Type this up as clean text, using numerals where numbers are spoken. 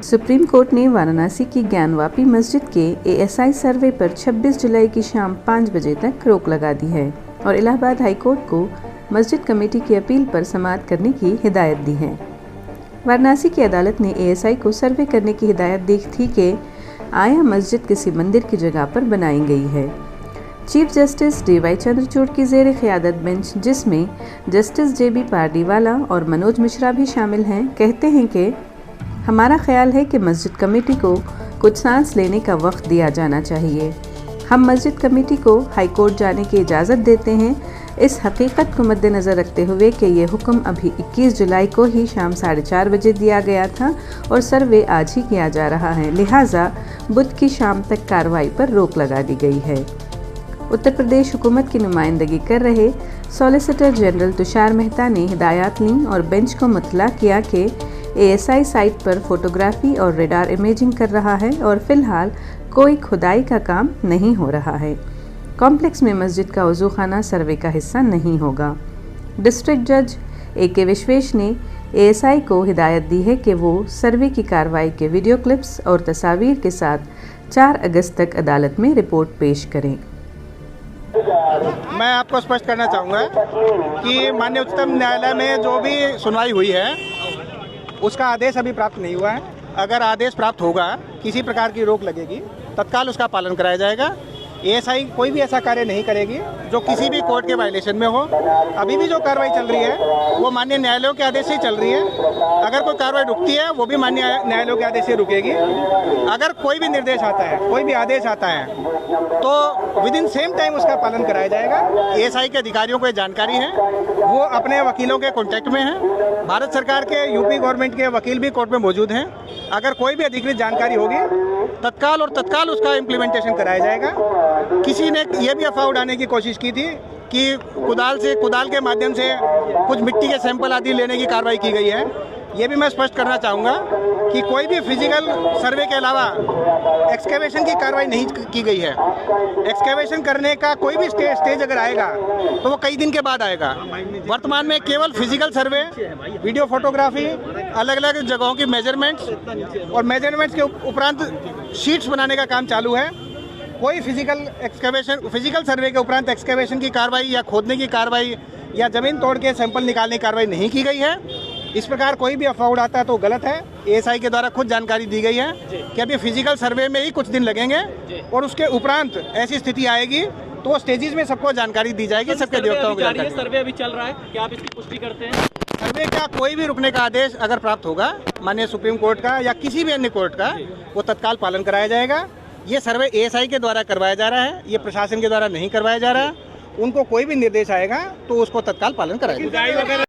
Supreme court ने वाराणसी की ज्ञानवापी मस्जिद के एएसआई सर्वे पर 26 जुलाई की शाम 5 बजे तक रोक लगा दी है और इलाहाबाद हाई कोर्ट को मस्जिद कमेटी की अपील पर समाअत करने की हिदायत दी है। वाराणसी की अदालत ने एएसआई को सर्वे करने की हिदायत दी थी कि आया मस्जिद किसी मंदिर की जगह पर बनाई गई है। चीफ जस्टिस DY चंद्रचूड़ की ज़ेर क़यादत बेंच, जिसमें जस्टिस JB पारडीवाला और मनोज मिश्रा भी शामिल हैं, कहते हैं कि हमारा ख्याल है कि मस्जिद कमेटी को कुछ सांस लेने का वक्त दिया जाना चाहिए। हम मस्जिद कमेटी को हाई कोर्ट जाने की इजाज़त देते हैं, इस हकीकत को मद्देनज़र रखते हुए कि ये हुक्म अभी 21 जुलाई को ही शाम 4:30 बजे दिया गया था और सर्वे आज ही किया जा रहा है, लिहाजा बुध की शाम तक कार्रवाई पर रोक लगा दी गई है। उत्तर प्रदेश हुकूमत की नुमाइंदगी कर रहे सॉलिसिटर जनरल तुषार मेहता ने हिदायत ली और बेंच को मुतला किया कि एएसआई साइट पर फोटोग्राफी और रेडार इमेजिंग कर रहा है और फिलहाल कोई खुदाई का काम नहीं हो रहा है। कॉम्प्लेक्स में मस्जिद का वज़ू खाना सर्वे का हिस्सा नहीं होगा। डिस्ट्रिक्ट जज AK विश्वेश ने एएसआई को हिदायत दी है कि वो सर्वे की कार्रवाई के वीडियो क्लिप्स और तस्वीर के साथ 4 अगस्त तक अदालत में रिपोर्ट पेश करें। मैं आपको स्पष्ट करना चाहूँगा कि माननीय उच्चतम न्यायालय में जो भी सुनवाई हुई है उसका आदेश अभी प्राप्त नहीं हुआ है। अगर आदेश प्राप्त होगा, किसी प्रकार की रोक लगेगी, तत्काल उसका पालन कराया जाएगा। एएसआई कोई भी ऐसा कार्य नहीं करेगी जो किसी भी कोर्ट के वायलेशन में हो। अभी भी जो कार्रवाई चल रही है वो माननीय न्यायालयों के आदेश से चल रही है। अगर कोई कार्रवाई रुकती है वो भी माननीय न्यायालयों के आदेश से रुकेगी। अगर कोई भी निर्देश आता है, कोई भी आदेश आता है तो विद इन सेम टाइम उसका पालन कराया जाएगा। एएसआई के अधिकारियों को ये जानकारी है, वो अपने वकीलों के कॉन्टैक्ट में हैं। भारत सरकार के यूपी गवर्नमेंट के वकील भी कोर्ट में मौजूद हैं। अगर कोई भी अधिकृत जानकारी होगी तत्काल उसका इम्प्लीमेंटेशन कराया जाएगा। किसी ने यह भी अफवाह उड़ाने की कोशिश की थी कि कुदाल के माध्यम से कुछ मिट्टी के सैंपल आदि लेने की कार्रवाई की गई है। ये भी मैं स्पष्ट करना चाहूँगा कि कोई भी फिजिकल सर्वे के अलावा एक्सकेवेशन की कार्रवाई नहीं की गई है। एक्सकेवेशन करने का कोई भी स्टेज अगर आएगा तो वो कई दिन के बाद आएगा। वर्तमान में केवल फिजिकल सर्वे, वीडियो फोटोग्राफी, अलग अलग जगहों की मेजरमेंट्स और मेजरमेंट्स के उपरांत शीट्स बनाने का काम चालू है। कोई फिजिकल सर्वे के उपरांत एक्सकेवेशन की कार्रवाई या खोदने की कार्रवाई या ज़मीन तोड़ के सैंपल निकालने की कार्रवाई नहीं की गई है। इस प्रकार कोई भी अफवाह उड़ाता है तो गलत है। एएसआई के द्वारा खुद जानकारी दी गई है कि अभी फिजिकल सर्वे में ही कुछ दिन लगेंगे और उसके उपरांत ऐसी स्थिति आएगी तो वो स्टेजेस में सबको जानकारी दी जाएगी। सबके देवताओं को सर्वे अभी चल रहा है, क्या आप इसकी पुष्टि करते हैं? सर्वे का कोई भी रुकने का आदेश अगर प्राप्त होगा माननीय सुप्रीम कोर्ट का या किसी भी अन्य कोर्ट का, वो तत्काल पालन कराया जाएगा। ये सर्वे एएसआई के द्वारा करवाया जा रहा है, ये प्रशासन के द्वारा नहीं करवाया जा रहा है। उनको कोई भी निर्देश आएगा तो उसको तत्काल पालन कराया जाएगा।